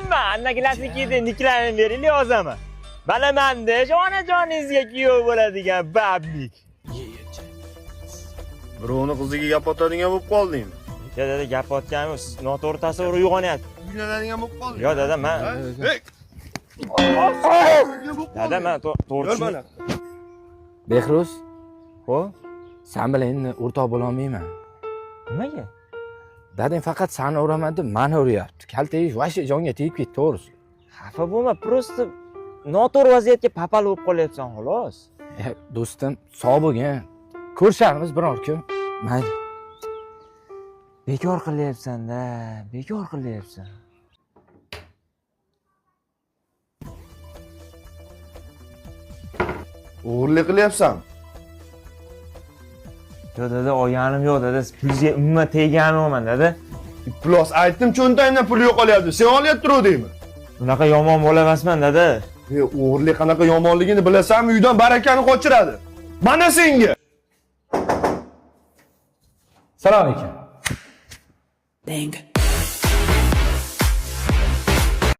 Hamma annakilarnikida niklarini beringlar o'zimi. Bilaman-da, onajoningizga kuyov bo'ladigan bablik. Birovni qiziga gap otadigan bo'lib qoldingmi? Ya dada, gap otganim siz noto'g'ri tasavvur uyg'onyapti. Uylanadigan bo'lib qolding. Yo dada, men dada, men to'g'ri. Behruz, Xo'p, sen bilan endi o'rtoq bo'la olmayman. nimaga? Dadang faqat seni uraman deb meni uryapti. Kaltayish vashe jonga tegib ketdi, to'g'risi. Xafa bo'lma, prosta noto'g'ri vaziyatga papal bo'lib qolyapsan xolos. Do'stim, sog' bo'lgin. Ko'rishamiz biror kun. Mayli. Bekor qilyapsan-da, bekor qilyapsan. O'g'irlik qilyapsan. Yo dada, olganim yo'q dada, pulga umuman teganim yo'qman dada. Plus aytdim, cho'ntagingdan pul yo'qolyapti. Sen olyapti deymi? Unaqa yomon bola emasman dada. O'g'irlik qanaqa yomonligini bilasanmi? Uydan barakani qochiradi. Mana senga. Salom alaykum. Bang.